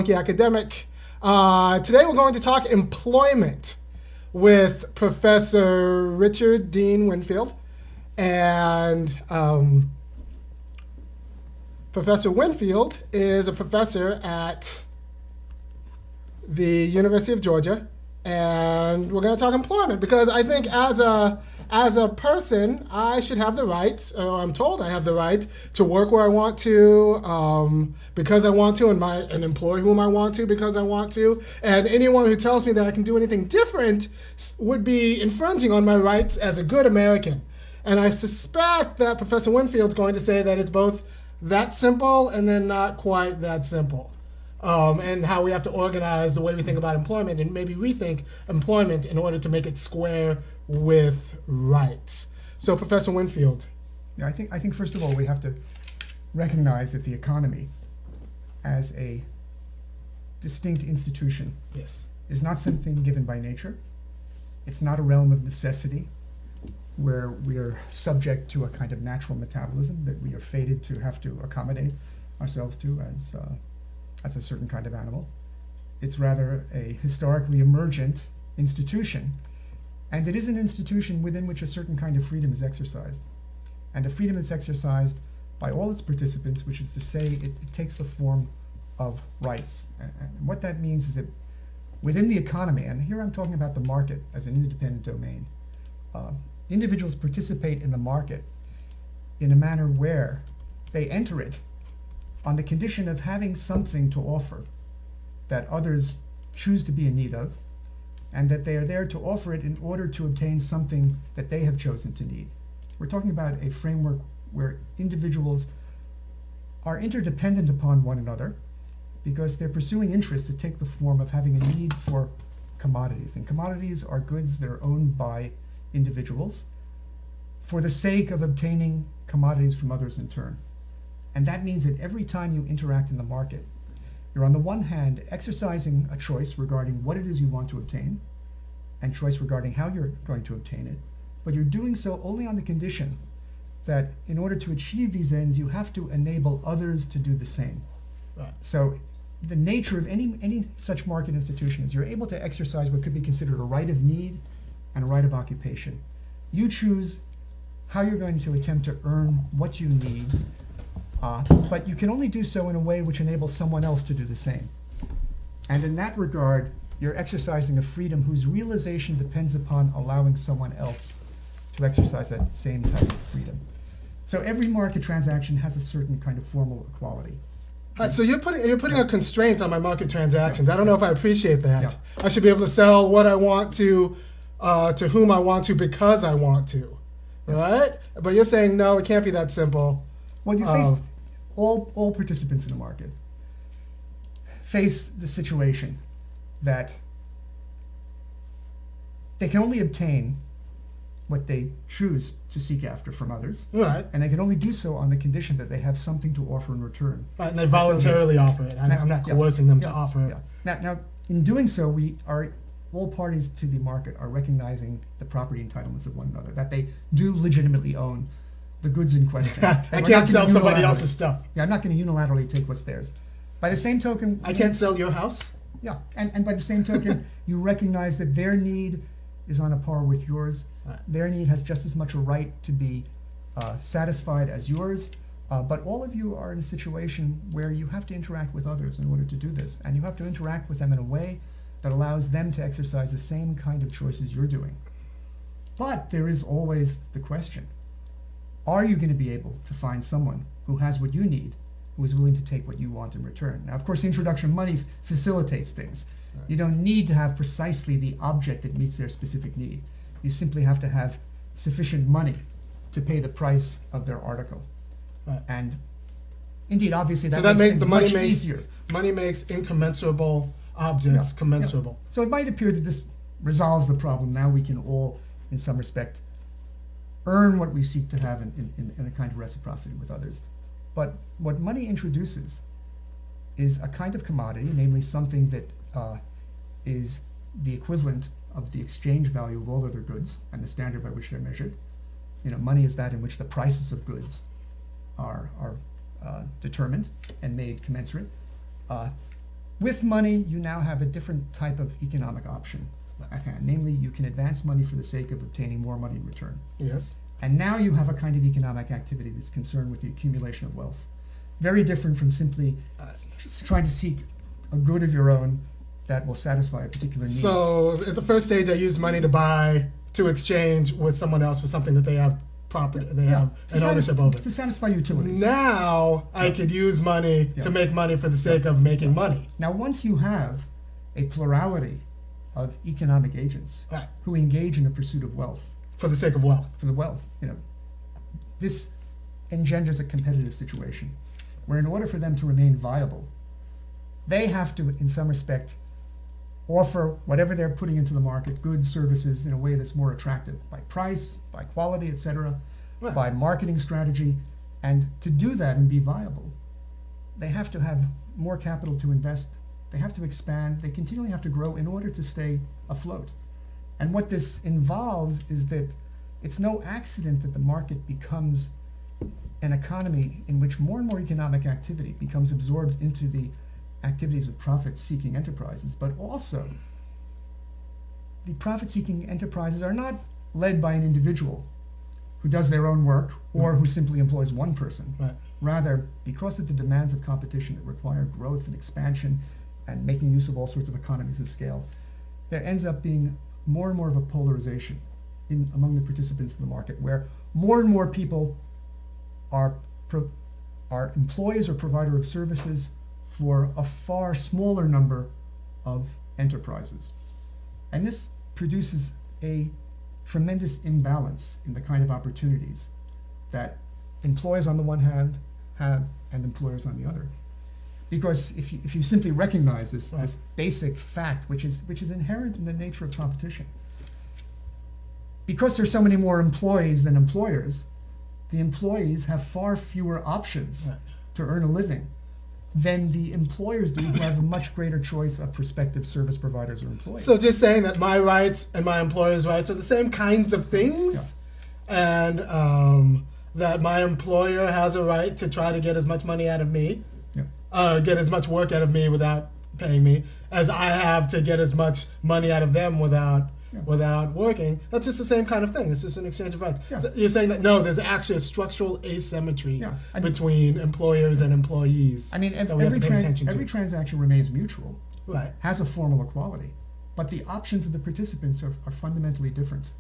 Funky Academic. Today we're going to talk employment with Professor Richard Dean Winfield. And Professor Winfield is a professor at the University of Georgia. And we're going to talk employment because I think as a person, I should have the right, or I'm told I have the right, to work where I want to, because I want to, and employ whom I want to because I want to. And anyone who tells me that I can do anything different would be infringing on my rights as a good American. And I suspect that Professor Winfield's going to say that it's both that simple and then not quite that simple. And how we have to organize the way we think about employment and maybe rethink employment in order to make it square with rights. So, Professor Winfield. Yeah, I think first of all we have to recognize that the economy as a distinct institution is not something given by nature. It's not a realm of necessity where we are subject to a kind of natural metabolism that we are fated to have to accommodate ourselves to as a certain kind of animal. It's rather a historically emergent institution, and it is an institution within which a certain kind of freedom is exercised. And a freedom is exercised by all its participants, which is to say it takes the form of rights. And what that means is that within the economy, and here I'm talking about the market as an independent domain, individuals participate in the market in a manner where they enter it on the condition of having something to offer that others choose to be in need of, and that they are there to offer it in order to obtain something that they have chosen to need. We're talking about a framework where individuals are interdependent upon one another because they're pursuing interests that take the form of having a need for commodities. And commodities are goods that are owned by individuals for the sake of obtaining commodities from others in turn. And that means that every time you interact in the market, you're on the one hand exercising a choice regarding what it is you want to obtain and choice regarding how you're going to obtain it, but you're doing so only on the condition that in order to achieve these ends, you have to enable others to do the same. Right. So the nature of any such market institution is you're able to exercise what could be considered a right of need and a right of occupation. You choose how you're going to attempt to earn what you need, but you can only do so in a way which enables someone else to do the same. And in that regard, you're exercising a freedom whose realization depends upon allowing someone else to exercise that same type of freedom. So every market transaction has a certain kind of formal equality. All right, so you're putting a constraint on my market transactions. I don't know if I appreciate that. Yeah. I should be able to sell what I want to whom I want to because I want to, right? But you're saying no, it can't be that simple. Well, you face all participants in the market face the situation that they can only obtain what they choose to seek after from others. Right. And they can only do so on the condition that they have something to offer in return. Right, and they voluntarily offer it. I'm not coercing them to offer it. Yeah. Now, in doing so, all parties to the market are recognizing the property entitlements of one another, that they do legitimately own the goods in question. I can't sell somebody else's stuff. Yeah, I'm not going to unilaterally take what's theirs. By the same token... I can't sell your house? Yeah, and by the same token, you recognize that their need is on a par with yours. Their need has just as much a right to be satisfied as yours, but all of you are in a situation where you have to interact with others in order to do this, and you have to interact with them in a way that allows them to exercise the same kind of choices you're doing. But there is always the question, are you going to be able to find someone who has what you need, who is willing to take what you want in return? Now, of course, the introduction of money facilitates things. Right. You don't need to have precisely the object that meets their specific need. You simply have to have sufficient money to pay the price of their article. Right. And indeed, obviously, that makes things much easier. Money makes incommensurable objects commensurable. Yeah. So it might appear that this resolves the problem. Now we can all, in some respect, earn what we seek to have in a kind of reciprocity with others. But what money introduces is a kind of commodity, namely something that is the equivalent of the exchange value of all other goods and the standard by which they're measured. Money is that in which the prices of goods are determined and made commensurate. With money, you now have a different type of economic option at hand. Namely, you can advance money for the sake of obtaining more money in return. Yes. And now you have a kind of economic activity that's concerned with the accumulation of wealth. Very different from simply just trying to seek a good of your own that will satisfy a particular need. So at the first stage, I used money to exchange with someone else for something that they have property, they have an ownership over. To satisfy utilities. Now I could use money to make money for the sake of making money. Now, once you have a plurality of economic agents who engage in the pursuit of wealth, for the sake of wealth. For the wealth, this engenders a competitive situation where, in order for them to remain viable, they have to, in some respect, offer whatever they're putting into the market, goods, services, in a way that's more attractive by price, by quality, etc., by marketing strategy. And to do that and be viable, they have to have more capital to invest. They have to expand. They continually have to grow in order to stay afloat. And what this involves is that it's no accident that the market becomes an economy in which more and more economic activity becomes absorbed into the activities of profit-seeking enterprises, but also the profit-seeking enterprises are not led by an individual who does their own work or who simply employs one person. Rather, because of the demands of competition that require growth and expansion and making use of all sorts of economies of scale, there ends up being more and more of a polarization among the participants in the market, where more and more people are employees or provider of services for a far smaller number of enterprises. And this produces a tremendous imbalance in the kind of opportunities that employers on the one hand have and employers on the other. Because if you simply recognize this basic fact, which is inherent in the nature of competition, because there's so many more employees than employers, the employees have far fewer options to earn a living than the employers do, who have a much greater choice of prospective service providers or employees. So just saying that my rights and my employer's rights are the same kinds of things, and that my employer has a right to try to get as much money out of me, get as much work out of me without paying me, as I have to get as much money out of them without working. That's just the same kind of thing. It's just an exchange of rights. So you're saying that no, there's actually a structural asymmetry between employers and employees. I mean, every transaction remains mutual, has a formal equality, but the options of the participants are fundamentally different.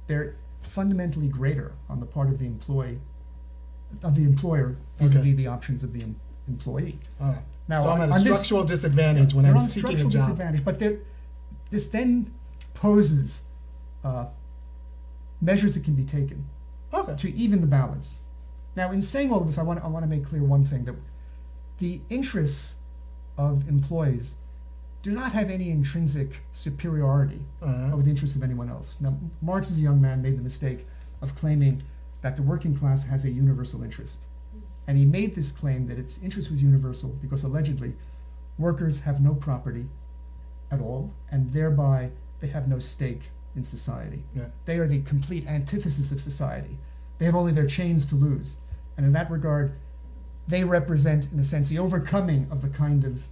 They're fundamentally greater on the part of the employer vis-a-vis the options of the employee. Now, so I'm at a structural disadvantage when I'm seeking a job. Disadvantage, but this then poses measures that can be taken to even the balance. Now, in saying all of this, I want to make clear one thing, that the interests of employees do not have any intrinsic superiority over the interests of anyone else. Now, Marx, as a young man, made the mistake of claiming that the working class has a universal interest. And he made this claim that its interest was universal because, allegedly, workers have no property at all, and thereby they have no stake in society. They are the complete antithesis of society. They have only their chains to lose. And in that regard, they represent, in a sense, the overcoming of the kind of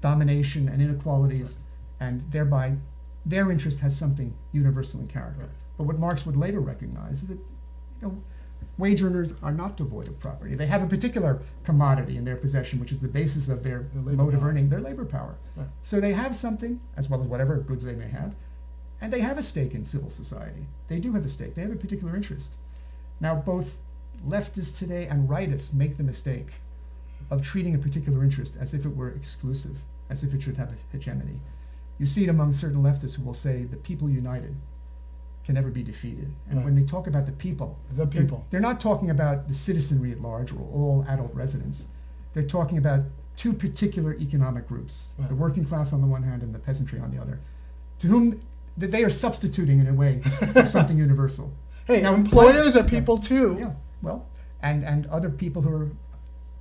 domination and inequalities, and thereby their interest has something universal in character. But what Marx would later recognize is that wage earners are not devoid of property. They have a particular commodity in their possession, which is the basis of their mode of earning, their labor power. So they have something, as well as whatever goods they may have, and they have a stake in civil society. They do have a stake. They have a particular interest. Now, both leftists today and rightists make the mistake of treating a particular interest as if it were exclusive, as if it should have a hegemony. You see it among certain leftists who will say the people united can never be defeated. And when they talk about the people, they're not talking about the citizenry at large or all adult residents. They're talking about two particular economic groups, the working class on the one hand and the peasantry on the other, to whom that they are substituting in a way for something universal. Hey, now, employers are people too. Yeah, well, and other people who are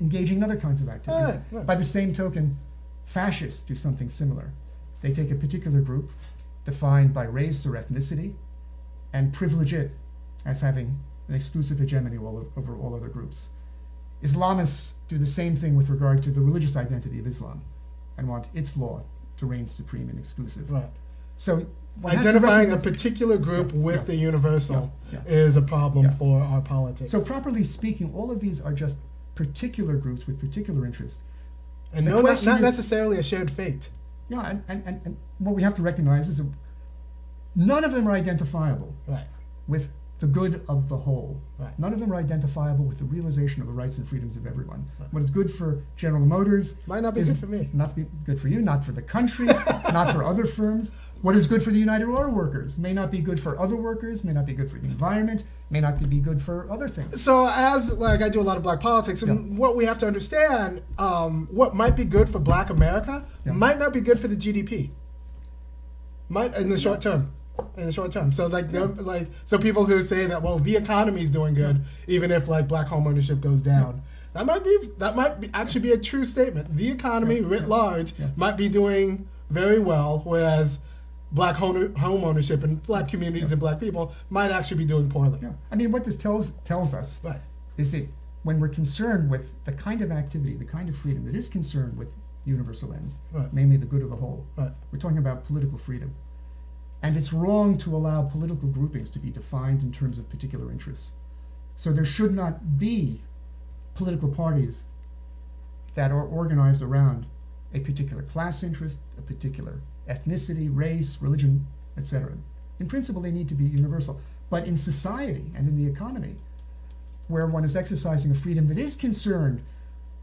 engaging in other kinds of activities. By the same token, fascists do something similar. They take a particular group defined by race or ethnicity and privilege it as having an exclusive hegemony over all other groups. Islamists do the same thing with regard to the religious identity of Islam. and want its law to reign supreme and exclusive. Right. So one has to Identifying a recognize- particular group with the universal Yeah. is a problem Yeah. for our politics. So properly speaking, all of these are just particular groups with particular interests. and the no, question not is- necessarily a shared fate. Yeah, and what we have to recognize is that none of them are identifiable Right. with the good of the whole. Right. None of them are identifiable with the realization of the rights and freedoms of everyone. Right. What is good for General Motors Might not be is good for me. not be good for you, not for the country, not for other firms. What is good for the United Auto Workers may not be good for other workers, may not be good for the environment, may not be good for other things. So as like I do a lot of black politics, and Yeah. what we have to understand, what might be good for Black America Yeah. might not be good for the GDP. Might in the short term. In the short term. So so people who say that the economy is doing good, even if like black home ownership goes down. That might be actually be a true statement. The economy writ large might be doing very well, whereas black home ownership and black communities and black people might actually be doing poorly. Yeah. I mean, what this tells us Right. is that when we're concerned with the kind of activity, the kind of freedom that is concerned with universal ends, Right. namely the good of the whole, Right. we're talking about political freedom. And it's wrong to allow political groupings to be defined in terms of particular interests. So there should not be political parties that are organized around a particular class interest, a particular ethnicity, race, religion, etc. In principle, they need to be universal. But in society and in the economy, where one is exercising a freedom that is concerned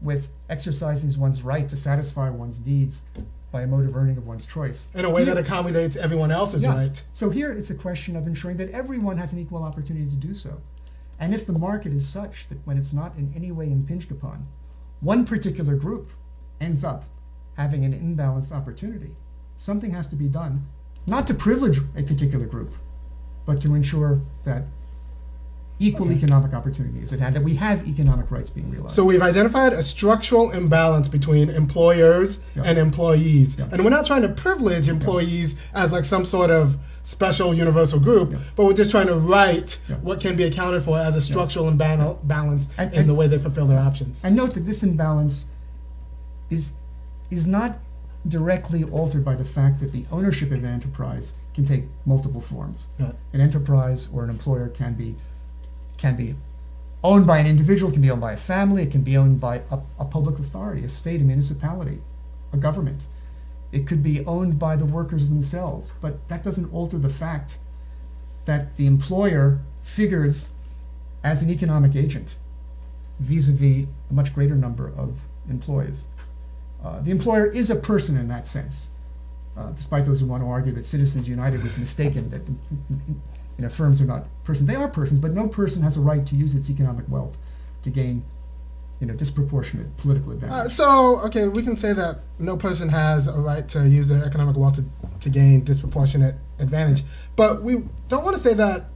with exercising one's right to satisfy one's needs by a mode of earning of one's choice. In a way that accommodates everyone else's right. So here it's a question of ensuring that everyone has an equal opportunity to do so. And if the market is such that when it's not in any way impinged upon, one particular group ends up having an imbalanced opportunity, something has to be done, not to privilege a particular group, but to ensure that equal economic opportunity is at hand, that we have economic rights being realized. So we've identified a structural imbalance between employers and employees. And we're not trying to privilege employees as like some sort of special universal group, but we're just trying to write what can be accounted for as a structural imbalance in the way they fulfill their options. And note that this imbalance is not directly altered by the fact that the ownership of an enterprise can take multiple forms. Right. An enterprise or an employer can be owned by an individual, can be owned by a family, it can be owned by a public authority, a state, a municipality, a government. It could be owned by the workers themselves, but that doesn't alter the fact that the employer figures as an economic agent vis-a-vis a much greater number of employees. The employer is a person in that sense, despite those who want to argue that Citizens United was mistaken, that firms are not persons. They are persons, but no person has a right to use its economic wealth to gain disproportionate political advantage. Okay, we can say that no person has a right to use their economic wealth to gain disproportionate advantage, but we don't want to say that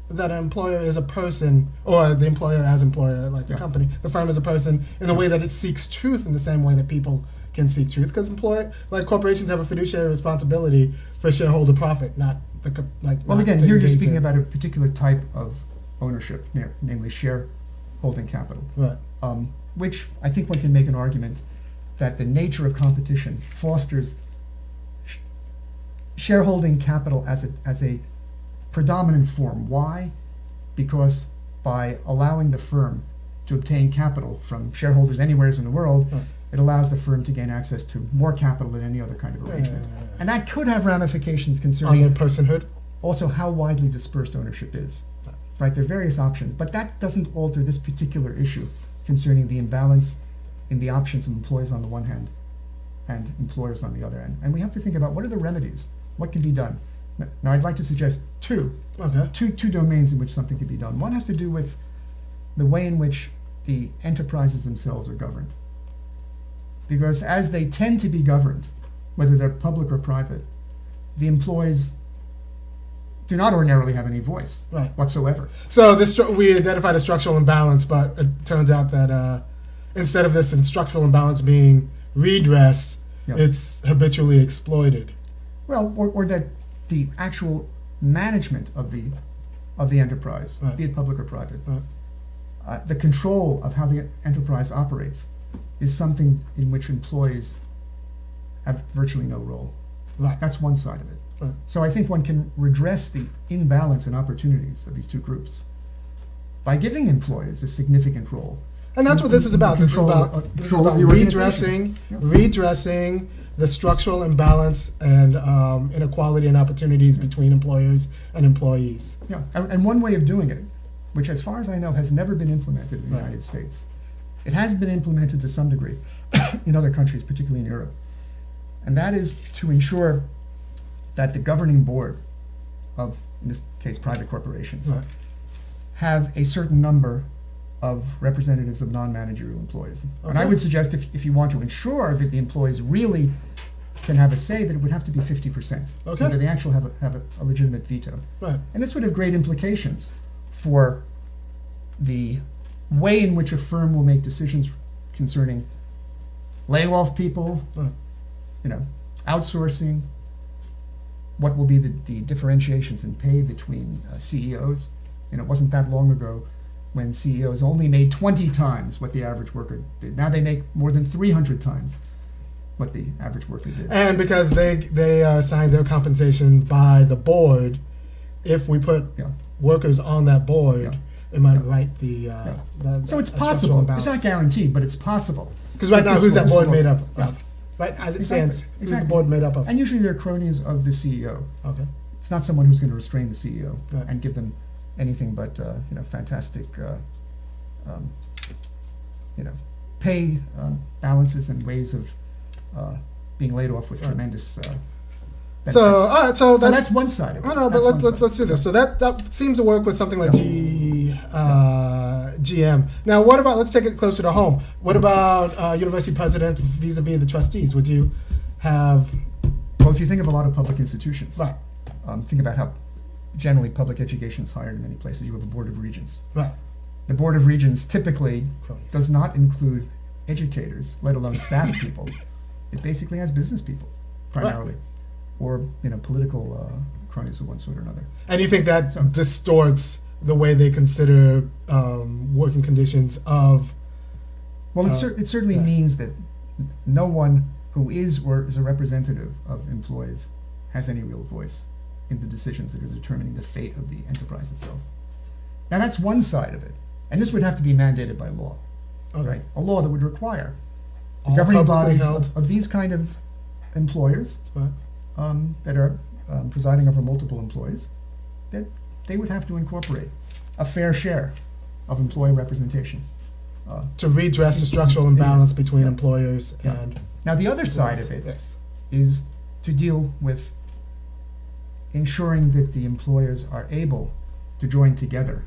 an employer is a person, or the employer as employer, like the company, the firm is a person in the way that it seeks truth in the same way that people can seek truth, because corporations have a fiduciary responsibility for shareholder profit, not Well, again, here you're speaking about a particular type of ownership, namely shareholding capital, right. Which I think one can make an argument that the nature of competition fosters shareholding capital as a predominant form. Why? Because by allowing the firm to obtain capital from shareholders anywhere in the world, it allows the firm to gain access to more capital than any other kind of arrangement. And that could have ramifications concerning on their personhood. Also how widely dispersed ownership is. Right, there are various options, but that doesn't alter this particular issue concerning the imbalance in the options of employees on the one hand and employers on the other end. And we have to think about what are the remedies, what can be done. Now I'd like to suggest two domains in which something can be done. One has to do with the way in which the enterprises themselves are governed. Because as they tend to be governed, whether they're public or private, the employees do not ordinarily have any voice whatsoever. So we identified a structural imbalance, but it turns out that instead of this structural imbalance being redressed, it's habitually exploited. Well, or that the actual management of the enterprise, be it public or private, the control of how the enterprise operates is something in which employees have virtually no role. Right. That's one side of it. Right. So I think one can redress the imbalance in opportunities of these two groups by giving employees a significant role. And that's what this is about. This is about redressing, Yeah. redressing the structural imbalance and inequality and opportunities between employers and employees. Yeah, and one way of doing it, which as far as I know has never been implemented in the Right. United States, it has been implemented to some degree in other countries, particularly in Europe, and that is to ensure that the governing board of, in this case, private corporations, Right. have a certain number of representatives of non-managerial employees. And I Okay. would suggest if you want to ensure that the employees really can have a say, that it would have to be 50%. Okay. So that they actually have a legitimate veto. Right. And this would have great implications for the way in which a firm will make decisions concerning laying off people, Right. Outsourcing, what will be the differentiations in pay between CEOs. It wasn't that long ago when CEOs only made 20 times what the average worker did. Now they make more than 300 times what the average worker did. And because they assign their compensation by the board, if we put Yeah. workers on that board, Yeah. it might right the So it's a structural possible. It's imbalance. not guaranteed, but it's possible. Because right now, This who's will- that this board will- made up of? Yeah. Right, as it Exactly, stands, who's the exactly. board made up of? And usually they're cronies of the CEO. Okay. It's not someone who's going to restrain the CEO Right. and give them anything but fantastic pay balances and ways of being laid off with Right. tremendous benefits. So, all right, so So that's that's one side of it. I know, but That's one let's side. do this. So that seems to work with something like GM. Now, what about, let's take it closer to home. What about university president vis-a-vis the trustees? Would you have Well, if you think of a lot of public institutions, right, think about how generally public education is hired in many places. You have a board of regents. right, The board of regents typically cronies. does not include educators, let alone staff people. It basically has business people primarily, or political cronies of one sort or another. And you think that So- distorts the way they consider working conditions of Well, it certainly yeah. means that no one who is or is a representative of employees has any real voice in the decisions that are determining the fate of the enterprise itself. Now, that's one side of it, and this would have to be mandated by law, okay, right? A law that would require the all governing publicly bodies held. of these kind of employers Right. that are presiding over multiple employees, that they would have to incorporate a fair share of employee representation. To redress the structural imbalance Yes. between Yeah. employers Yeah. and Now, the other side of it yes, is to deal with ensuring that the employers are able to join together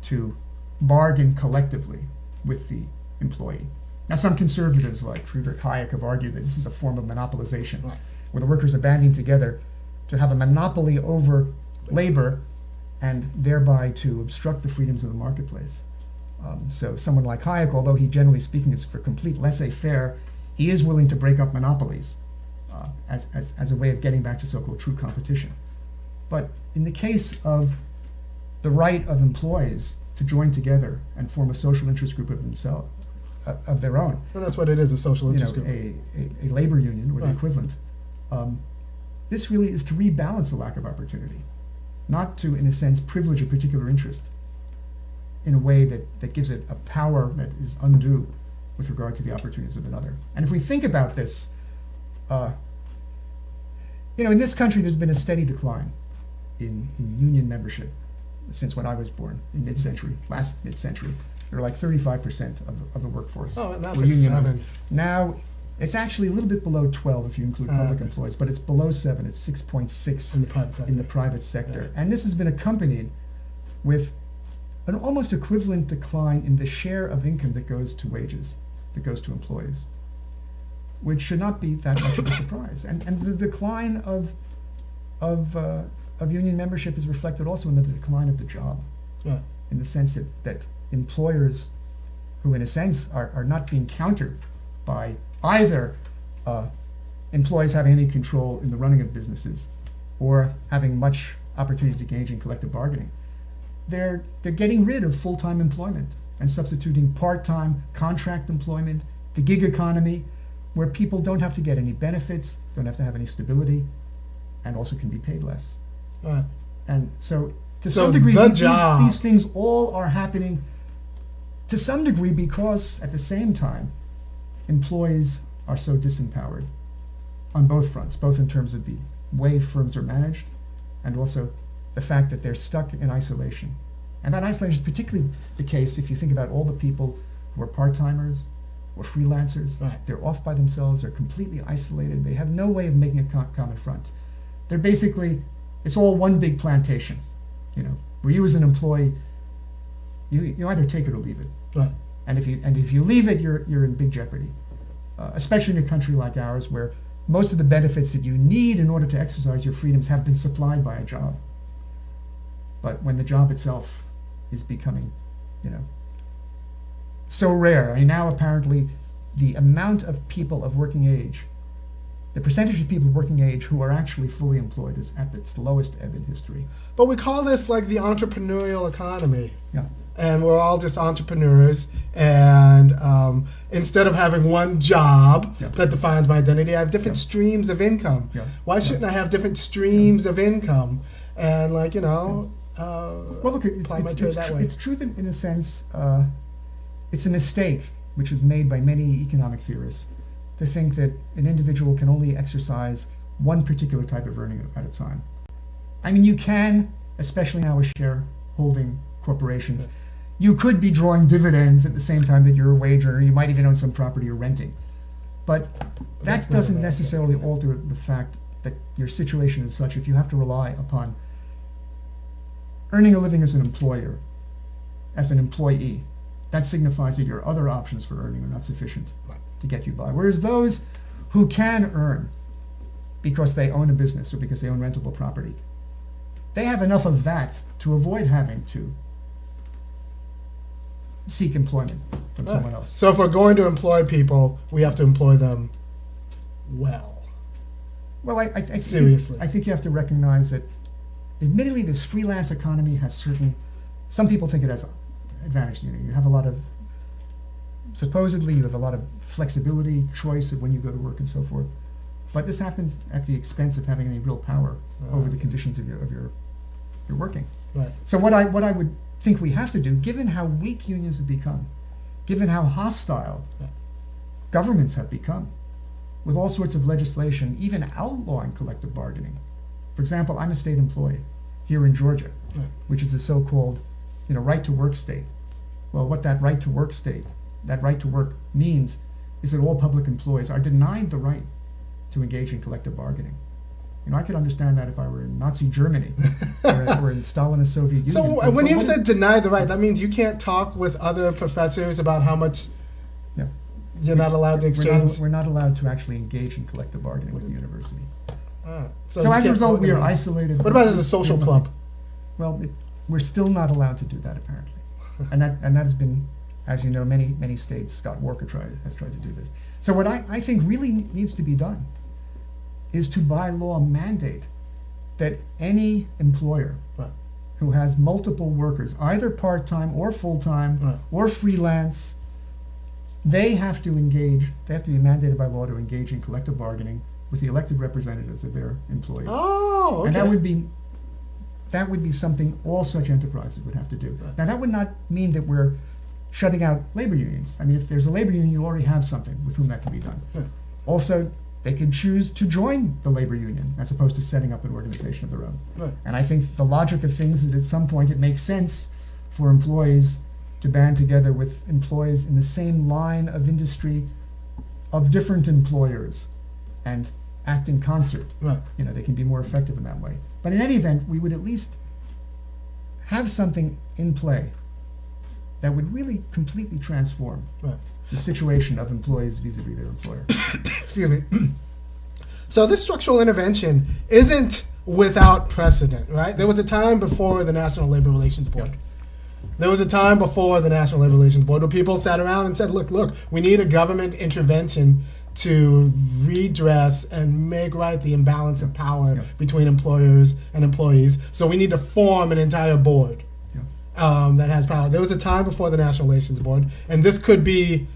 to bargain collectively with the employee. Now, some conservatives like Friedrich Hayek have argued that this is a form of monopolization, Right. where the workers are banding together to have a monopoly over labor and thereby to obstruct the freedoms of the marketplace. So someone like Hayek, although he generally speaking is for complete laissez-faire, he is willing to break up monopolies as a way of getting back to so-called true competition. But in the case of the right of employees to join together and form a social interest group of themselves, of their own, and that's what it is, a social interest group. a labor union or the Right. equivalent, this really is to rebalance a lack of opportunity, not to, in a sense, privilege a particular interest in a way that gives it a power that is undue with regard to the opportunities of another. And if we think about this, in this country, there's been a steady decline in union membership since when I was born in last mid-century. There were like 35% of the workforce Oh, and now were it's like unionized. 7. Now, it's actually a little bit below 12 if you include public Okay. employees, but it's below 7. It's 6.6 in the private sector. in the private sector. Yeah. And this has been accompanied with an almost equivalent decline in the share of income that goes to wages, that goes to employees, which should not be that much of a surprise. And the decline of union membership is reflected also in the decline of the job, Yeah. in the sense that employers who, in a sense, are not being countered by either employees having any control in the running of businesses or having much opportunity to engage in collective bargaining. They're getting rid of full-time employment and substituting part-time contract employment, the gig economy, where people don't have to get any benefits, don't have to have any stability, and also can be paid less. Right. And so, to some degree, these things all are happening to some degree because, at the same time, employees are so disempowered on both fronts, both in terms of the way firms are managed and also the fact that they're stuck in isolation. And that isolation is particularly the case if you think about all the people who are part-timers or freelancers. Right. They're off by themselves, they're completely isolated, they have no way of making a common front. They're basically, it's all one big plantation, where you as an employee, you either take it or leave it. Right. And if you leave it, you're in big jeopardy, especially in a country like ours where most of the benefits that you need in order to exercise your freedoms have been supplied by a job. But when the job itself is becoming, so rare, now apparently the amount of people of working age, the percentage of people of working age who are actually fully employed is at its lowest ebb in history. But we call this like the entrepreneurial economy. Yeah. And we're all just entrepreneurs. And instead of having one job that defines my identity, I have different streams of income. Yeah. Why shouldn't I have different streams of income? And well, look, it's true that in a sense, it's a mistake which is made by many economic theorists to think that an individual can only exercise one particular type of earning at a time. You can, especially now with shareholding corporations, you could be drawing dividends at the same time that you're a wage earner. You might even own some property you're renting. But that doesn't necessarily alter the fact that your situation is such if you have to rely upon earning a living as an employer, as an employee. That signifies that your other options for earning are not sufficient to get you by. Whereas those who can earn because they own a business or because they own rentable property, they have enough of that to avoid having to seek employment from someone else. So if we're going to employ people, we have to employ them well. Well, seriously, I think you have to recognize that, admittedly, this freelance economy has some people think it has advantage. You have a lot of, supposedly, you have a lot of flexibility, choice of when you go to work and so forth. But this happens at the expense of having any real power over the conditions of your working. Right. So what I would think we have to do, given how weak unions have become, given how hostile governments have become, with all sorts of legislation, even outlawing collective bargaining. For example, I'm a state employee here in Georgia, which is a so-called, right-to-work state. Well, what that right-to-work means is that all public employees are denied the right to engage in collective bargaining. I could understand that if I were in Nazi Germany or in Stalinist Soviet Union. So when you've said denied the right, that means you can't talk with other professors about how much you're not allowed to exchange? We're not allowed to actually engage in collective bargaining with the university. So as a result, we are isolated. What about as a social club? Well, we're still not allowed to do that, apparently. and that has been, as you know, many states. Scott Walker has tried to do this. So what I think really needs to be done is to, by law, mandate that any employer who has multiple workers, either part-time or full-time or freelance, they have to be mandated by law to engage in collective bargaining with the elected representatives of their employees. Oh, okay. And that would be something all such enterprises would have to do. Now, that would not mean that we're shutting out labor unions. If there's a labor union, you already have something with whom that can be done. Also, they can choose to join the labor union as opposed to setting up an organization of their own. And I think the logic of things is that at some point it makes sense for employees to band together with employees in the same line of industry of different employers and act in concert. They can be more effective in that way. But in any event, we would at least have something in play that would really completely transform the situation of employees vis-a-vis their employer. Excuse me. So this structural intervention isn't without precedent, right? There was a time before the National Labor Relations Board. There was a time before the National Labor Relations Board where people sat around and said, look, we need a government intervention to redress and make right the imbalance of power between employers and employees. So we need to form an entire board that has power. There was a time before the National Relations Board, and this could be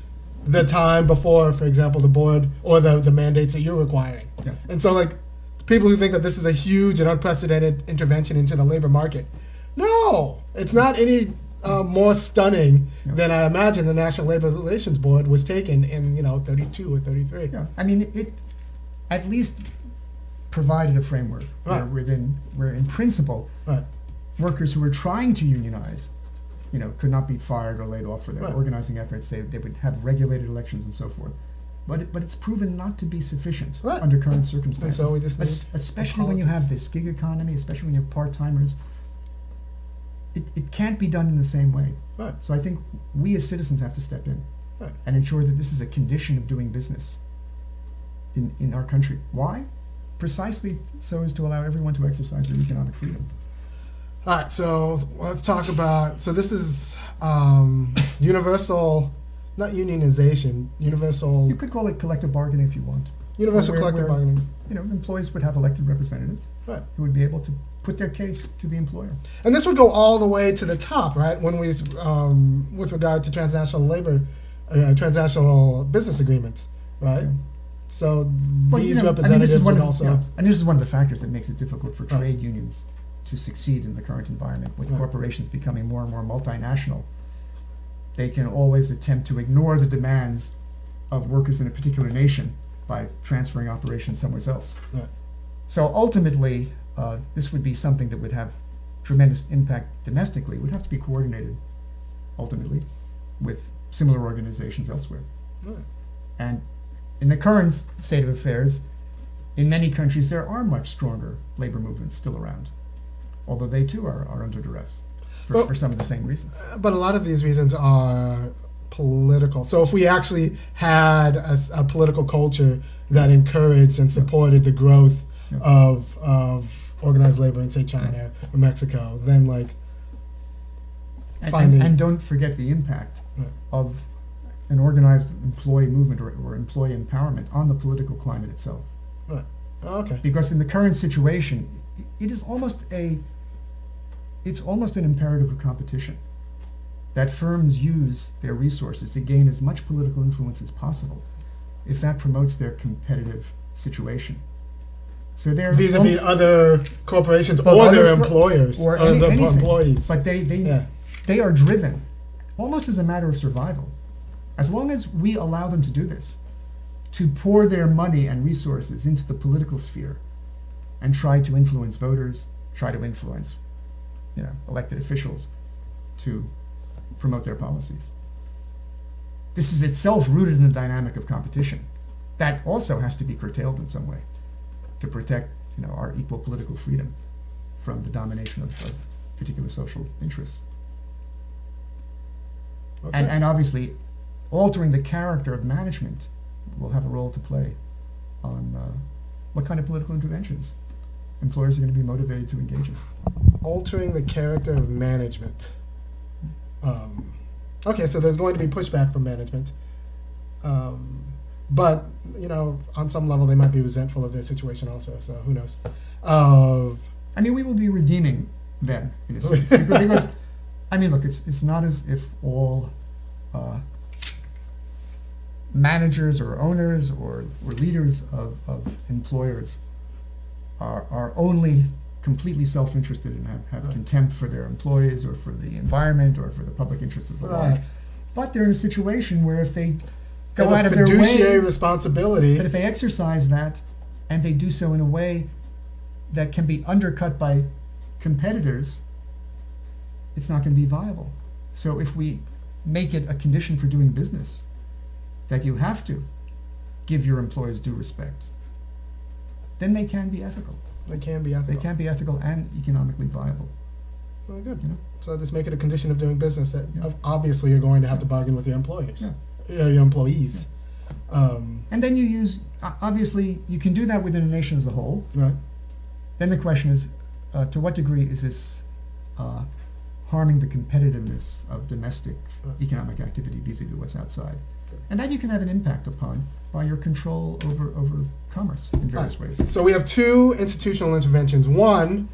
the time before, for example, the board or the mandates that you're requiring. Yeah. And so, like, people who think that this is a huge and unprecedented intervention into the labor market, no, it's not any more stunning than I imagine the National Labor Relations Board was taken in 32 or 33. Yeah, I mean, it at least provided a framework Right. where in principle, Right. workers who were trying to unionize, could not be fired or laid off for their Right. organizing efforts. They would have regulated elections and so forth. But it's proven not to be sufficient Right. under current circumstances. And so we just need especially when you politics. have this gig economy, especially when you have part-timers. It can't be done in the same way. Right. So I think we as citizens have to step in Right. and ensure that this is a condition of doing business in our country. Why? Precisely so as to allow everyone to exercise their economic freedom. All right, so let's talk about. So this is universal, not unionization, universal. You could call it collective bargaining if you want. Universal where- collective where, bargaining. Employees would have elected representatives Right. who would be able to put their case to the employer. And this would go all the way to the top, right? When we, with regard to transnational labor, transnational business agreements, right? Yeah. So Well, these representatives would also. and this is one of the factors that makes it difficult for Right. trade unions to succeed in the current environment. With Right. corporations becoming more and more multinational, they can always attempt to ignore the demands of workers in a particular nation by transferring operations somewhere else. Right. So ultimately, this would be something that would have tremendous impact domestically. It would have to be coordinated, ultimately, with similar organizations elsewhere. Right. And in the current state of affairs, in many countries there are much stronger labor movements still around, although they too are under duress for some of the same reasons. But a lot of these reasons are political. So if we actually had a political culture that encouraged and supported the growth Yeah. of organized labor in, say, China or Mexico, then And, finding- and don't forget the impact Right. of an organized employee movement or employee empowerment on the political climate itself. Right. Oh, okay. Because in the current situation, it's almost an imperative of competition that firms use their resources to gain as much political influence as possible if that promotes their competitive situation. So they're Vis-a-vis other corporations Well, or other their fir- employers or or their anything. employees. But Yeah. they are driven almost as a matter of survival. As long as we allow them to do this, to pour their money and resources into the political sphere and try to influence voters, try to influence, elected officials to promote their policies. This is itself rooted in the dynamic of competition. That also has to be curtailed in some way to protect, our equal political freedom from the domination of particular social interests. Okay. And obviously, altering the character of management will have a role to play on what kind of political interventions employers are going to be motivated to engage in. Altering the character of management. Okay, so there's going to be pushback from management. But, on some level they might be resentful of their situation also, so who knows. I mean, we will be redeeming them in a sense because look, it's not as if all managers or owners or leaders of employers are only completely self-interested and have Right. contempt for their employees or for the environment or for the public interest at large. Right. But they're in a situation where if they go Have out a of their fiduciary way, responsibility. but if they exercise that and they do so in a way that can be undercut by competitors, it's not going to be viable. So if we make it a condition for doing business that you have to give your employees due respect, then they can be ethical. They can be They ethical. can be ethical and economically viable. Well, good. You know? So just make it a condition of doing business that Yeah. obviously you're going to have to bargain with your employers, Yeah. your employees. And then you use, obviously, you can do that within a nation as a whole. Right. Then the question is, to what degree is this harming the competitiveness of domestic economic activity vis-a-vis what's outside? And that you can have an impact upon by your control over commerce in various ways. So we have two institutional interventions. One,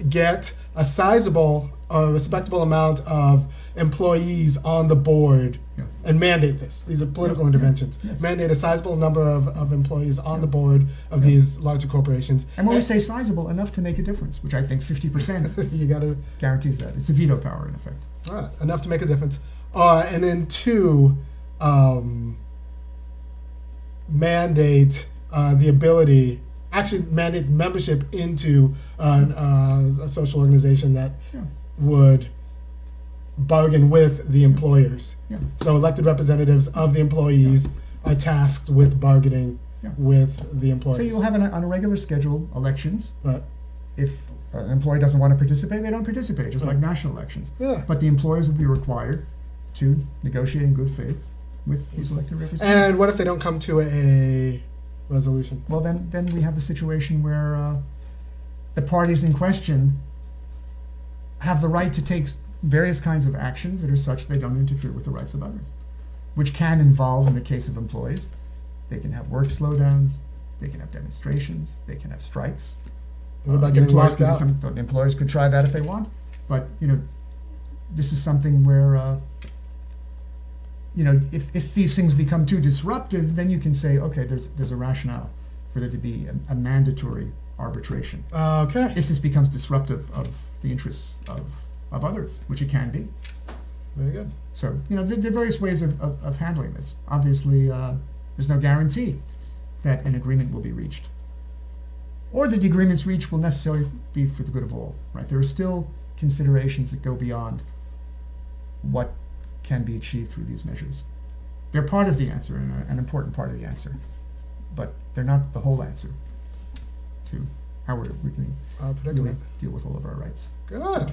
get a sizable, respectable amount of employees on the board and mandate this. These are political interventions. Yes. Mandate a sizable number of employees on the board of these larger corporations. And when we say sizable, enough to make a difference, which I think 50% you gotta guarantees that. It's a veto power, in effect. all right, enough to make a difference. And then two, mandate the ability, actually mandate membership into a social organization that would bargain with the employers. Yeah. So elected representatives of the employees are tasked with bargaining with the employers. So you'll have on a regular schedule elections. Right. If an employee doesn't want to participate, they don't participate, just like national elections. Yeah. But the employers will be required to negotiate in good faith with these elected representatives. And what if they don't come to a resolution? Well, then we have the situation where the parties in question have the right to take various kinds of actions that are such they don't interfere with the rights of others, which can involve, in the case of employees, they can have work slowdowns, they can have demonstrations, they can have strikes. What about getting locked out? Employers could try that if they want, but this is something where if these things become too disruptive, then you can say, okay, there's a rationale for there to be a mandatory arbitration. Okay. If this becomes disruptive of the interests of others, which it can be. Very good. So, there are various ways of handling this. Obviously, there's no guarantee that an agreement will be reached, or that the agreements reached will necessarily be for the good of all, right? There are still considerations that go beyond what can be achieved through these measures. They're part of the answer, and an important part of the answer, but they're not the whole answer to how we can really deal with all of our rights. Good.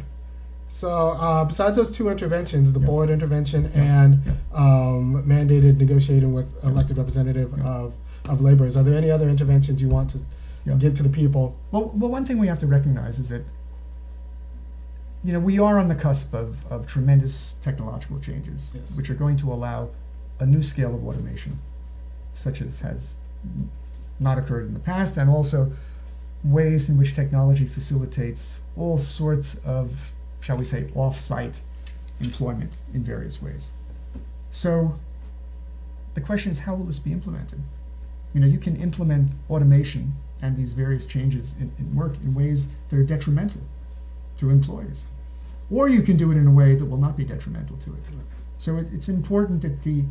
So besides those two interventions, the board intervention and mandated negotiating with elected representative of laborers, are there any other interventions you want to give to the people? Well, one thing we have to recognize is that we are on the cusp of tremendous technological changes, which are going to allow a new scale of automation, such as has not occurred in the past, and also ways in which technology facilitates all sorts of, shall we say, off-site employment in various ways. So the question is, how will this be implemented? You can implement automation and these various changes in work in ways that are detrimental to employees. Or you can do it in a way that will not be detrimental to it. So it's important that the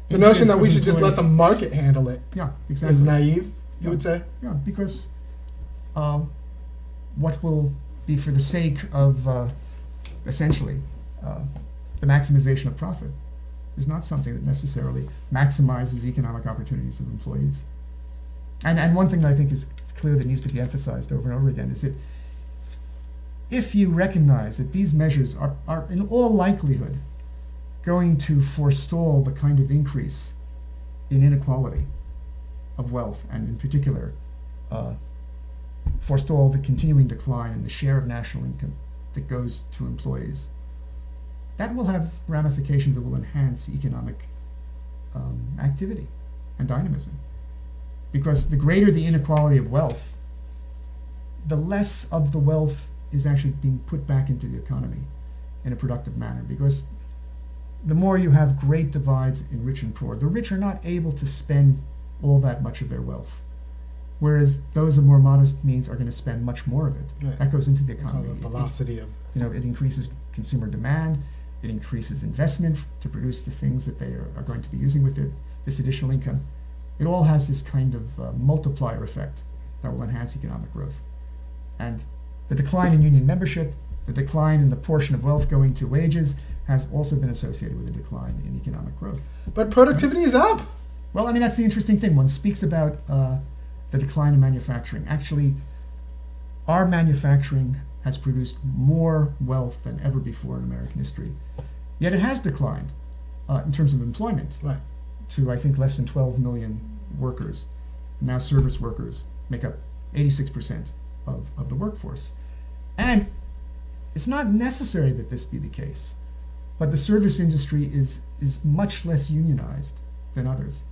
notion that we should just let the market handle it is naive, you would say? Yeah, because what will be for the sake of essentially the maximization of profit is not something that necessarily maximizes economic opportunities of employees. And one thing that I think is clear that needs to be emphasized over and over again is that if you recognize that these measures are in all likelihood going to forestall the kind of increase in inequality of wealth, and in particular forestall the continuing decline in the share of national income that goes to employees, that will have ramifications that will enhance economic activity and dynamism. Because the greater the inequality of wealth, the less of the wealth is actually being put back into the economy in a productive manner. Because the more you have great divides in rich and poor, the rich are not able to spend all that much of their wealth, whereas those of more modest means are going to spend much more of it. Right. That goes into the economy. The velocity of it increases consumer demand, it increases investment to produce the things that they are going to be using with this additional income. It all has this kind of multiplier effect that will enhance economic growth. And the decline in union membership, the decline in the portion of wealth going to wages, has also been associated with a decline in economic growth. But productivity is up. Well, that's the interesting thing. One speaks about the decline in manufacturing. Actually, our manufacturing has produced more wealth than ever before in American history. Yet it has declined in terms of employment to, I think, less than 12 million workers. Now service workers make up 86% of the workforce. And it's not necessary that this be the case, but the service industry is much less unionized than others.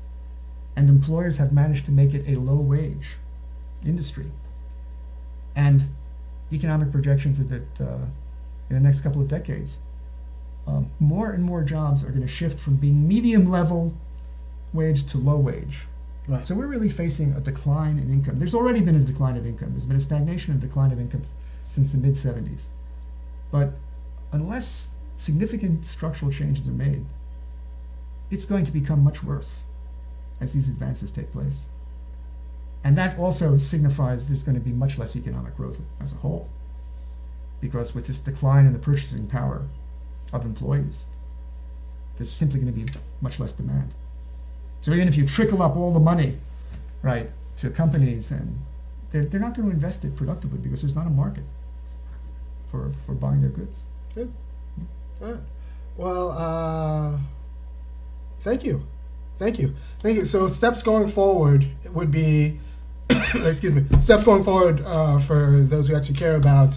And employers have managed to make it a low-wage industry. And economic projections are that in the next couple of decades, more and more jobs are going to shift from being medium level wage to low wage. Right. So we're really facing a decline in income. There's already been a decline of income. There's been a stagnation and decline of income since the mid-'70s. But unless significant structural changes are made, it's going to become much worse as these advances take place. And that also signifies there's going to be much less economic growth as a whole. Because with this decline in the purchasing power of employees, there's simply going to be much less demand. So even if you trickle up all the money, right, to companies, and they're not going to invest it productively because there's not a market for buying their goods. Good. All right. Well, thank you. So steps going forward would be, excuse me, steps going forward for those who actually care about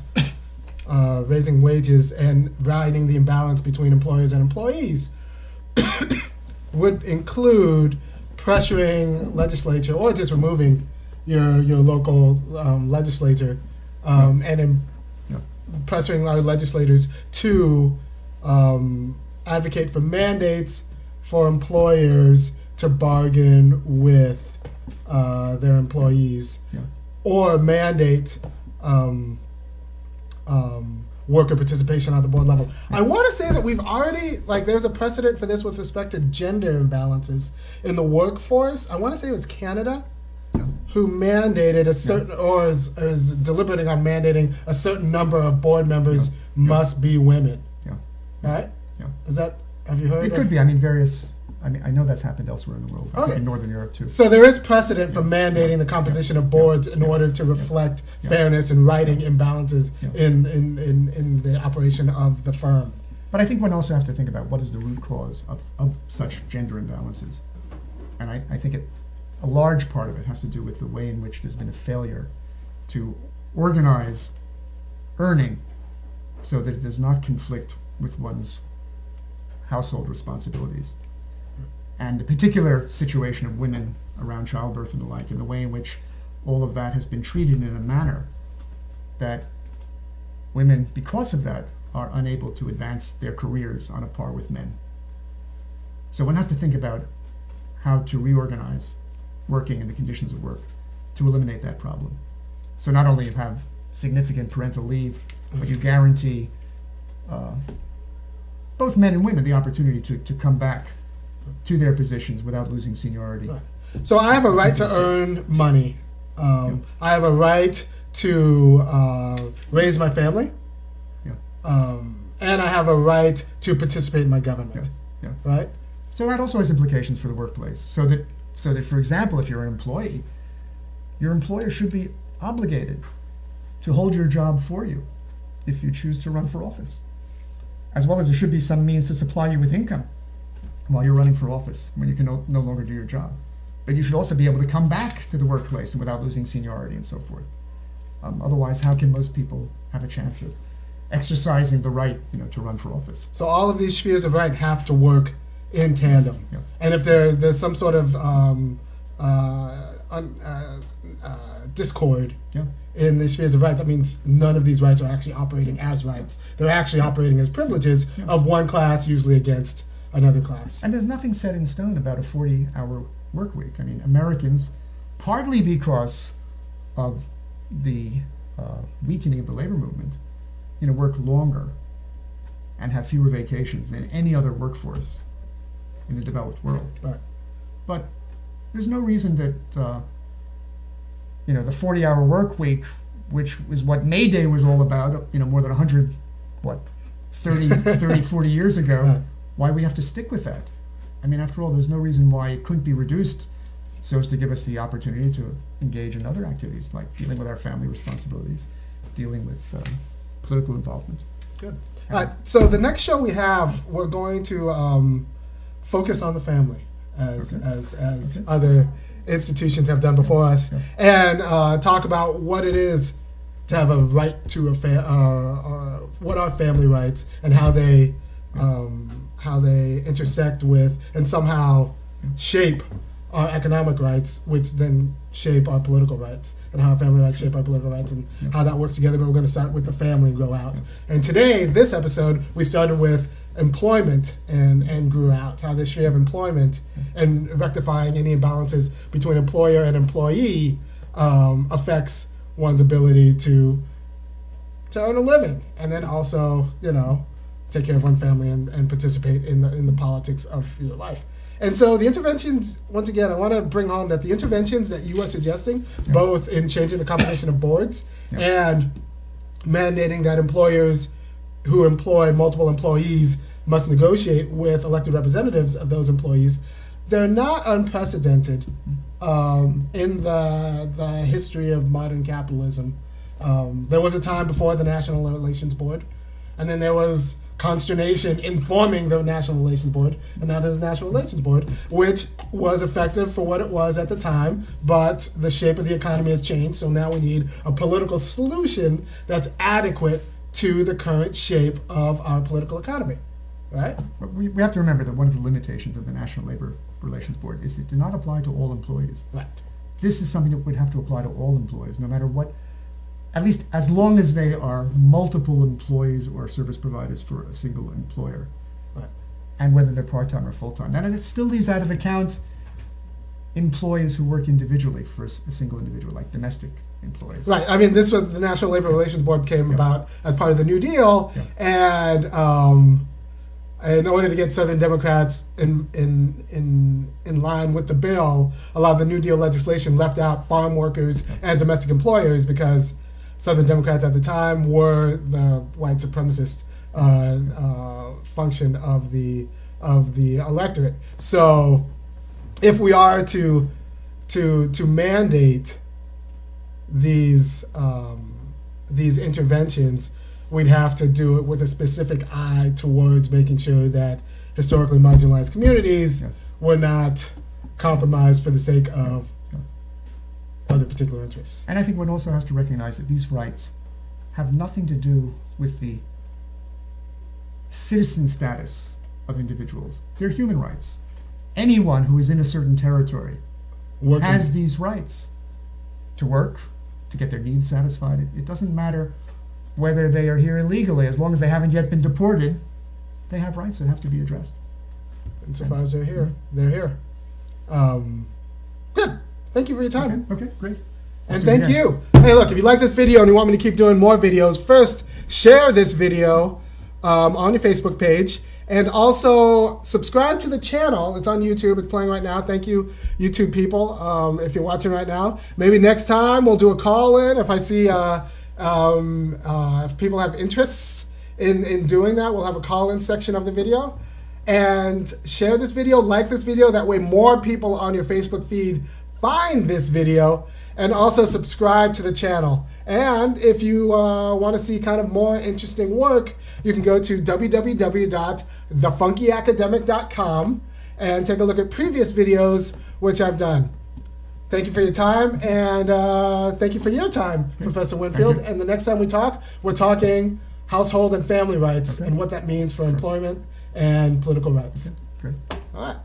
raising wages and righting the imbalance between employers and employees would include pressuring legislature or just removing your local legislator and pressuring our legislators to advocate for mandates for employers to bargain with their employees, or mandate worker participation at the board level. I want to say that we've already, there's a precedent for this with respect to gender imbalances in the workforce. I want to say it was Canada who mandated a certain, or is deliberating on mandating a certain number of board members must be women. Right? Is that, have you heard? It could be. I know that's happened elsewhere in the world. I think in Northern Europe too. So there is precedent for mandating the composition of boards in order to reflect fairness and righting imbalances in the operation of the firm. But I think one also has to think about what is the root cause of such gender imbalances. And I think a large part of it has to do with the way in which there's been a failure to organize earning so that it does not conflict with one's household responsibilities. And the particular situation of women around childbirth and the like, and the way in which all of that has been treated in a manner that women, because of that, are unable to advance their careers on a par with men. So one has to think about how to reorganize working and the conditions of work to eliminate that problem. So not only you have significant parental leave, but you guarantee both men and women the opportunity to come back to their positions without losing seniority. Right. So I have a right to earn money. I have a right to raise my family. And I have a right to participate in my government. Right? So that also has implications for the workplace. So that, for example, if you're an employee, your employer should be obligated to hold your job for you if you choose to run for office, as well as there should be some means to supply you with income while you're running for office when you can no longer do your job. But you should also be able to come back to the workplace and without losing seniority and so forth. Otherwise, how can most people have a chance of exercising the right, to run for office? So all of these spheres of right have to work in tandem. And if there's some sort of discord in the spheres of right, that means none of these rights are actually operating as rights. They're actually operating as privileges of one class, usually against another class. And there's nothing set in stone about a 40-hour work week. Americans, partly because of the weakening of the labor movement, work longer and have fewer vacations than any other workforce in the developed world. Right. But there's no reason that the 40-hour work week, which was what May Day was all about, more than 40 years ago, right. Why we have to stick with that? After all, there's no reason why it couldn't be reduced so as to give us the opportunity to engage in other activities, like dealing with our family responsibilities, dealing with political involvement. Good. All right, so the next show we have, we're going to focus on the family, as other institutions have done before us, and talk about what it is to have a right to what are family rights and how they intersect with and somehow shape our economic rights, which then shape our political rights, and how our family rights shape our political rights, and how that works together. But we're going to start with the family and grow out. And today, this episode, we started with employment and grew out, how the sphere of employment and rectifying any imbalances between employer and employee affects one's ability to earn a living, and then also, take care of one family and participate in the politics of your life. And so the interventions, once again, I want to bring home that the interventions that you are suggesting, both in changing the composition of boards and mandating that employers who employ multiple employees must negotiate with elected representatives of those employees, they're not unprecedented in the history of modern capitalism. There was a time before the National Relations Board, and then there was consternation in forming the National Relations Board, and now there's the National Relations Board, which was effective for what it was at the time, but the shape of the economy has changed, so now we need a political solution that's adequate to the current shape of our political economy, right? But we have to remember that one of the limitations of the National Labor Relations Board is it does not apply to all employees. Right. This is something that would have to apply to all employees, no matter what, at least as long as they are multiple employees or service providers for a single employer, right, and whether they're part-time or full-time. Now, it still leaves out of account employees who work individually for a single individual, like domestic employees. Right. I mean, this was the National Labor Relations Board came about as part of the New Deal, and in order to get Southern Democrats in line with the bill, a lot of the New Deal legislation left out farm workers and domestic employers because Southern Democrats at the time were the white supremacist function of the electorate. So, if we are to mandate these interventions, we'd have to do it with a specific eye towards making sure that historically marginalized communities were not compromised for the sake of other particular interests. And I think one also has to recognize that these rights have nothing to do with the citizen status of individuals. They're human rights. Anyone who is in a certain territory has these rights to work, to get their needs satisfied. It doesn't matter whether they are here illegally, as long as they haven't yet been deported, they have rights that have to be addressed. Insofar as they're here, they're here. Good. Thank you for your time. Okay, great. And thank you. Hey, look, if you like this video and you want me to keep doing more videos, first, share this video on your Facebook page. And also, subscribe to the channel. It's on YouTube. It's playing right now. Thank you, YouTube people, if you're watching right now. Maybe next time we'll do a call-in. If I see if people have interests in doing that, we'll have a call-in section of the video. And share this video, like this video. That way more people on your Facebook feed find this video, and also subscribe to the channel. And if you want to see kind of more interesting work, you can go to www.thefunkyacademic.com and take a look at previous videos which I've done. Thank you for your time, and thank you for your time, Professor Winfield. And the next time we talk, we're talking household and family rights and what that means for employment and political rights. Great. All right.